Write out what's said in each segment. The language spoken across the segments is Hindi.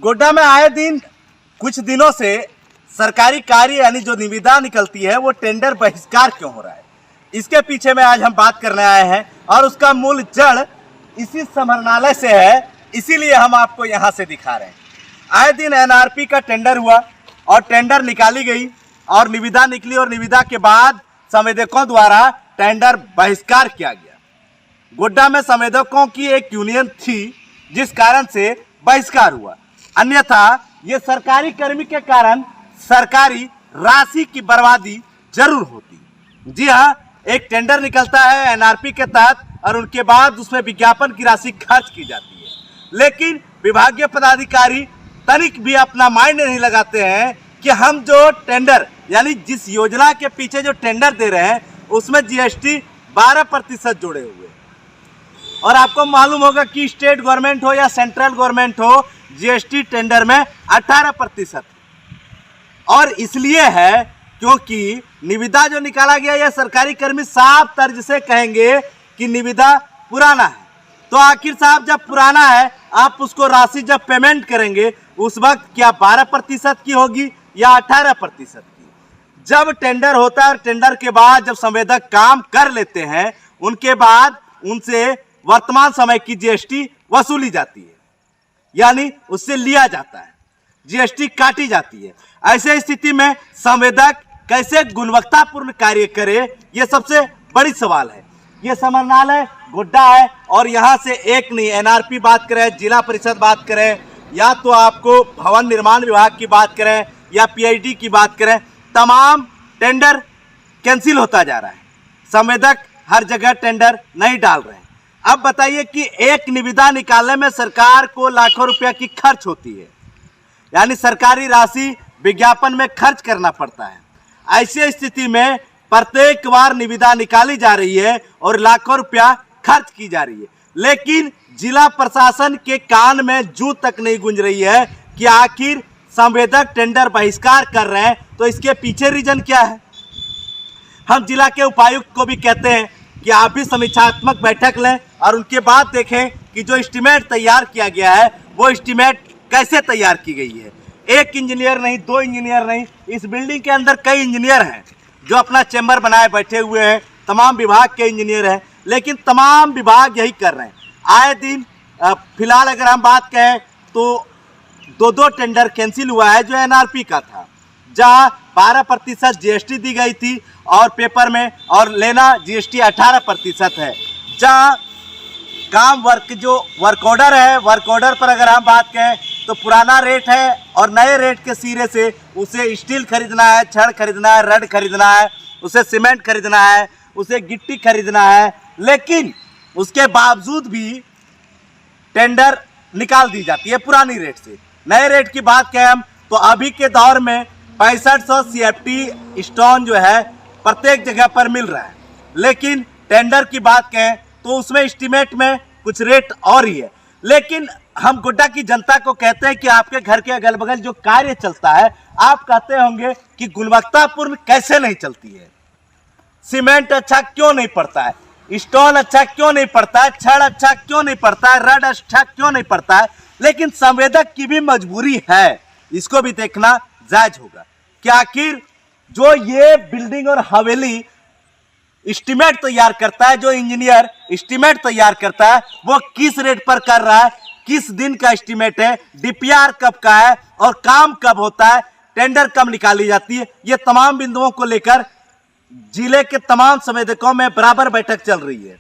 गोड्डा में आए दिन कुछ दिनों से सरकारी कार्य यानी जो निविदा निकलती है वो टेंडर बहिष्कार क्यों हो रहा है, इसके पीछे में आज हम बात करने आए हैं और उसका मूल जड़ इसी समरणालय से है, इसीलिए हम आपको यहाँ से दिखा रहे हैं। आए दिन एनआरपी का टेंडर हुआ और टेंडर निकाली गई और निविदा निकली और निविदा के बाद संवेदकों द्वारा टेंडर बहिष्कार किया गया। गोड्डा में संवेदकों की एक यूनियन थी जिस कारण से बहिष्कार हुआ, अन्यथा ये सरकारी कर्मी के कारण सरकारी राशि की बर्बादी जरूर होती। जी हाँ, एक टेंडर निकलता है एनआरपी के तहत और उनके बाद उसमें विज्ञापन की राशि खर्च की जाती है, लेकिन विभागीय पदाधिकारी तनिक भी अपना माइंड नहीं लगाते हैं कि हम जो टेंडर यानी जिस योजना के पीछे जो टेंडर दे रहे हैं उसमें जीएसटी 12% जोड़े हुए। और आपको मालूम होगा कि स्टेट गवर्नमेंट हो या सेंट्रल गवर्नमेंट हो, जीएसटी टेंडर में 18%। और इसलिए है क्योंकि निविदा जो निकाला गया, यह सरकारी कर्मी साफ तर्ज से कहेंगे कि निविदा पुराना है। तो आखिर साहब जब पुराना है, आप उसको राशि जब पेमेंट करेंगे उस वक्त क्या 12% की होगी या 18% की? जब टेंडर होता है और टेंडर के बाद जब संवेदक काम कर लेते हैं उनके बाद उनसे वर्तमान समय की जीएसटी वसूली जाती है, यानी उससे लिया जाता है, जीएसटी काटी जाती है। ऐसे स्थिति में संवेदक कैसे गुणवत्तापूर्ण कार्य करे, यह सबसे बड़ी सवाल है। यह समरणालय गोड्डा है और यहाँ से एक नहीं, एनआरपी बात करें, जिला परिषद बात करें, या तो आपको भवन निर्माण विभाग की बात करें या पीआईडी की बात करें, तमाम टेंडर कैंसिल होता जा रहा है। संवेदक हर जगह टेंडर नहीं डाल रहे हैं। अब बताइए कि एक निविदा निकालने में सरकार को लाखों रुपया की खर्च होती है, यानी सरकारी राशि विज्ञापन में खर्च करना पड़ता है। ऐसी स्थिति में प्रत्येक बार निविदा निकाली जा रही है और लाखों रुपया खर्च की जा रही है, लेकिन जिला प्रशासन के कान में जू तक नहीं गूंज रही है कि आखिर संवेदक टेंडर बहिष्कार कर रहे हैं, तो इसके पीछे रीजन क्या है। हम जिला के उपायुक्त को भी कहते हैं कि आप भी समीक्षात्मक बैठक लें और उनके बाद देखें कि जो एस्टीमेट तैयार किया गया है वो एस्टीमेट कैसे तैयार की गई है। एक इंजीनियर नहीं, दो इंजीनियर नहीं, इस बिल्डिंग के अंदर कई इंजीनियर हैं जो अपना चैम्बर बनाए बैठे हुए हैं, तमाम विभाग के इंजीनियर हैं, लेकिन तमाम विभाग यही कर रहे हैं। आए दिन फिलहाल अगर हम बात करें तो दो टेंडर कैंसिल हुआ है जो एनआरपी का था, जहां 12% जीएसटी दी गई थी और पेपर में, और लेना जीएसटी 18% है। जहां काम जो वर्क ऑर्डर है, वर्क ऑर्डर पर अगर हम बात करें तो पुराना रेट है और नए रेट के सिरे से उसे स्टील खरीदना है, छड़ खरीदना है, रड खरीदना है, उसे सीमेंट खरीदना है, उसे गिट्टी खरीदना है, लेकिन उसके बावजूद भी टेंडर निकाल दी जाती है पुरानी रेट से। नए रेट की बात करें हम तो अभी के दौर में 6500 CFT स्टोन जो है प्रत्येक जगह पर मिल रहा है, लेकिन टेंडर की बात करें तो उसमें एस्टीमेट में कुछ रेट और ही है। लेकिन हम गोड्डा की जनता को कहते हैं कि आपके घर के अगल बगल जो कार्य चलता है, आप कहते होंगे कि गुणवत्तापूर्ण कैसे नहीं चलती है, सीमेंट अच्छा क्यों नहीं पड़ता है, स्टोन अच्छा क्यों नहीं पड़ता है, छड़ अच्छा क्यों नहीं पड़ता है, रड अच्छा क्यों नहीं पड़ता है। लेकिन संवेदक की भी मजबूरी है, इसको भी देखना जायज होगा कि आखिर जो ये बिल्डिंग और हवेली एस्टीमेट तैयार करता है, जो इंजीनियर एस्टीमेट तैयार करता है, वो किस रेट पर कर रहा है, किस दिन का एस्टीमेट है, डीपीआर कब का है और काम कब होता है, टेंडर कब निकाली जाती है, ये तमाम बिंदुओं को लेकर जिले के तमाम संवेदकों में बराबर बैठक चल रही है।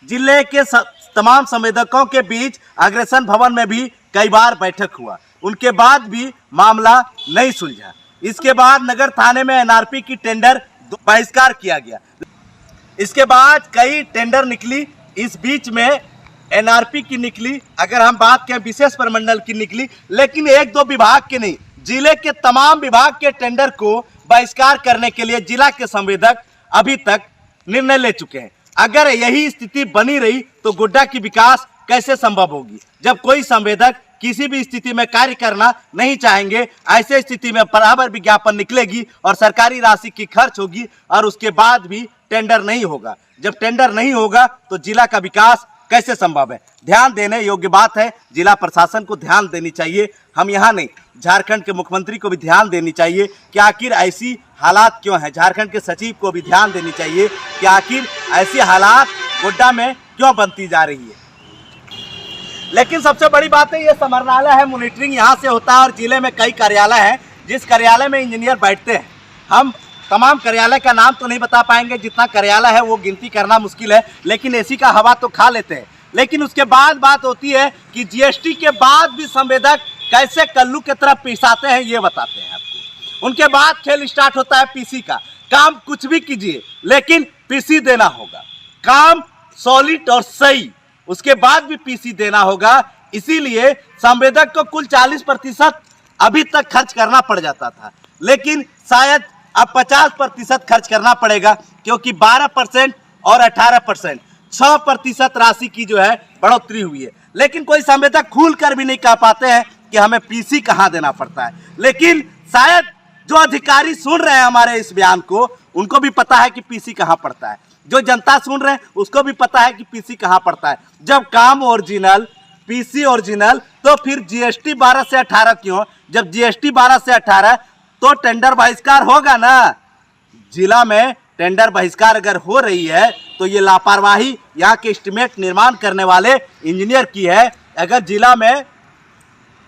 जिले के तमाम संवेदकों के बीच अग्रसेन भवन में भी कई बार बैठक हुआ, उनके बाद भी मामला नहीं सुलझा। इसके बाद नगर थाने में एनआरपी की टेंडर बहिष्कार किया गया। इसके बाद कई टेंडर निकली, इस बीच में एनआरपी की निकली, अगर हम बात करें विशेष प्रमंडल की निकली, लेकिन एक दो विभाग के नहीं, जिले के तमाम विभाग के टेंडर को बहिष्कार करने के लिए जिला के संवेदक अभी तक निर्णय ले चुके हैं। अगर यही स्थिति बनी रही तो गोड्डा की विकास कैसे संभव होगी, जब कोई संवेदक किसी भी स्थिति में कार्य करना नहीं चाहेंगे। ऐसे स्थिति में बराबर विज्ञापन निकलेगी और सरकारी राशि की खर्च होगी और उसके बाद भी टेंडर नहीं होगा। जब टेंडर नहीं होगा तो जिला का विकास कैसे संभव है? ध्यान देने योग्य बात है। जिला प्रशासन को ध्यान देनी चाहिए। हम यहाँ नहीं, झारखंड के मुख्यमंत्री को भी ध्यान देनी चाहिए कि आखिर ऐसी हालात क्यों हैं। झारखंड के सचिव को भी ध्यान देनी चाहिए कि आखिर ऐसी हालात गोड्डा में क्यों बनती जा रही है। लेकिन सबसे बड़ी बात है, ये समरनालय है, मॉनिटरिंग यहाँ से होता है और जिले में कई कार्यालय हैं जिस कार्यालय में इंजीनियर बैठते हैं। हम तमाम कार्यालय का नाम तो नहीं बता पाएंगे, जितना कार्यालय है वो गिनती करना मुश्किल है, लेकिन एसी का हवा तो खा लेते हैं। लेकिन उसके बाद बात होती है कि जीएसटी के बाद भी संवेदक कैसे कल्लू की तरफ पिसाते हैं, ये बताते हैं आपको। उनके बाद खेल स्टार्ट होता है पीसी का। काम कुछ भी कीजिए लेकिन पीसी देना होगा, काम सॉलिड और सही, उसके बाद भी पीसी देना होगा। इसीलिए संवेदक को कुल 40% अभी तक खर्च करना पड़ जाता था, लेकिन शायद अब 50% खर्च करना पड़ेगा, क्योंकि 12% और 18% 6% राशि की जो है बढ़ोतरी हुई है। लेकिन कोई संवेदक खुल कर भी नहीं कह पाते हैं कि हमें पीसी कहाँ देना पड़ता है। लेकिन शायद जो अधिकारी सुन रहे हैं हमारे इस बयान को, उनको भी पता है कि पीसी कहाँ पड़ता है। जो जनता सुन रहे हैं उसको भी पता है कि पीसी कहाँ पड़ता है। जब काम ओरिजिनल, पीसी ओरिजिनल, तो फिर जीएसटी 12 से 18 क्यों? जब जीएसटी 12 से 18 तो टेंडर बहिष्कार होगा ना। जिला में टेंडर बहिष्कार अगर हो रही है तो ये लापरवाही यहाँ के एस्टीमेट निर्माण करने वाले इंजीनियर की है। अगर जिला में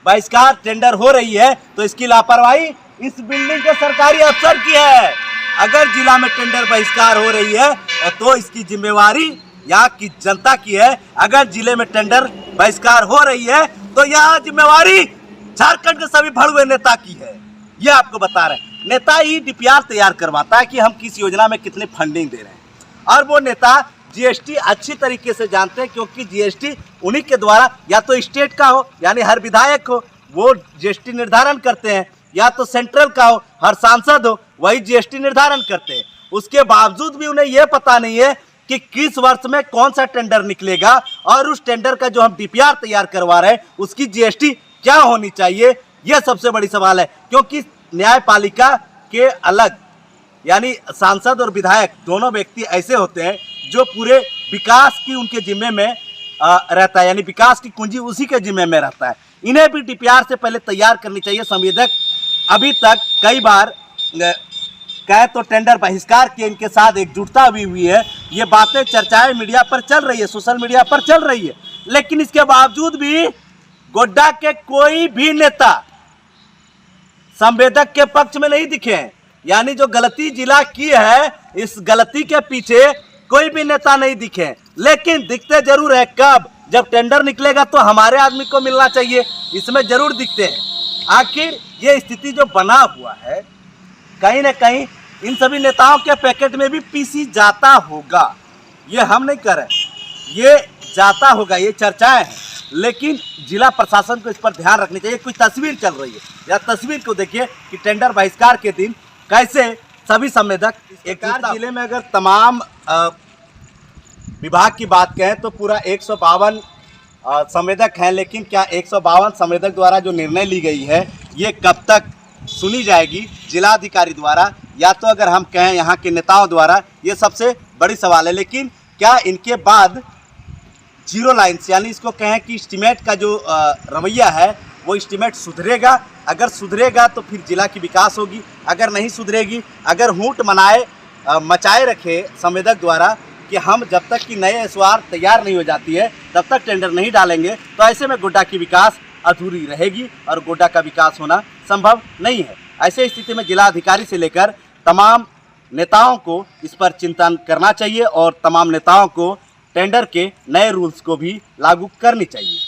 बहिष्कार टेंडर हो रही है तो इसकी लापरवाही इस बिल्डिंग के सरकारी अफसर की है। अगर जिला में टेंडर बहिष्कार हो रही है तो इसकी जिम्मेवारी यहाँ की जनता की है। अगर जिले में टेंडर बहिष्कार हो रही है तो यह जिम्मेवारी झारखंड के सभी भड़वे नेता की है। ये आपको बता रहे हैं। नेता ही डीपीआर तैयार करवाता है कि हम किस योजना में कितने फंडिंग दे रहे हैं, और वो नेता जीएसटी अच्छी तरीके से जानते हैं, क्योंकि जीएसटी उन्हीं के द्वारा, या तो स्टेट का हो यानी हर विधायक हो वो जीएसटी निर्धारण करते हैं, या तो सेंट्रल का हो हर सांसद हो वही जीएसटी निर्धारण करते हैं। उसके बावजूद भी उन्हें यह पता नहीं है कि किस वर्ष में कौन सा टेंडर निकलेगा और उस टेंडर का जो हम डीपीआर तैयार करवा रहे हैं उसकी जीएसटी क्या होनी चाहिए। यह सबसे बड़ी सवाल है, क्योंकि न्यायपालिका के अलग यानी सांसद और विधायक दोनों व्यक्ति ऐसे होते हैं जो पूरे विकास की उनके जिम्मे में रहता है, यानी विकास की कुंजी उसी के जिम्मे में रहता है। इन्हें भी डीपीआर से पहले तैयार करनी चाहिए। संवेदक अभी तक कई बार कहे तो टेंडर बहिष्कार की इनके साथ एकजुटता भी हुई है। ये बातें चर्चाएं मीडिया पर चल रही है, सोशल मीडिया पर चल रही है, लेकिन इसके बावजूद भी गोड्डा के कोई भी नेता संवेदक के पक्ष में नहीं दिखे। यानी जो गलती जिला की है, इस गलती के पीछे कोई भी नेता नहीं दिखे, लेकिन दिखते जरूर है। कब? जब टेंडर निकलेगा तो हमारे आदमी को मिलना चाहिए, इसमें जरूर दिखते हैं। आखिर ये स्थिति जो बना हुआ है, कहीं ना कहीं इन सभी नेताओं के पैकेट में भी पीसी जाता होगा। ये हम नहीं कर रहे, ये जाता होगा, ये चर्चाएं हैं। लेकिन जिला प्रशासन को इस पर ध्यान रखनी चाहिए। कुछ तस्वीर चल रही है, या तस्वीर को देखिए कि टेंडर बहिष्कार के दिन कैसे सभी संवेदक एक जिले में, अगर तमाम विभाग की बात कहें तो पूरा 152 संवेदक हैं। लेकिन क्या 152 संवेदक द्वारा जो निर्णय ली गई है ये कब तक सुनी जाएगी जिलाधिकारी द्वारा, या तो अगर हम कहें यहाँ के नेताओं द्वारा, ये सबसे बड़ी सवाल है। लेकिन क्या इनके बाद जीरो लाइन्स यानी इसको कहें कि एस्टीमेट का जो रवैया है वो एस्टीमेट सुधरेगा? अगर सुधरेगा तो फिर जिला की विकास होगी, अगर नहीं सुधरेगी, अगर हूट मचाए रखे संवेदक द्वारा कि हम जब तक कि नए एसवार तैयार नहीं हो जाती है तब तक टेंडर नहीं डालेंगे, तो ऐसे में गोड्डा की विकास अधूरी रहेगी और गोड्डा का विकास होना संभव नहीं है। ऐसे स्थिति में जिलाधिकारी से लेकर तमाम नेताओं को इस पर चिंतन करना चाहिए और तमाम नेताओं को टेंडर के नए रूल्स को भी लागू करनी चाहिए।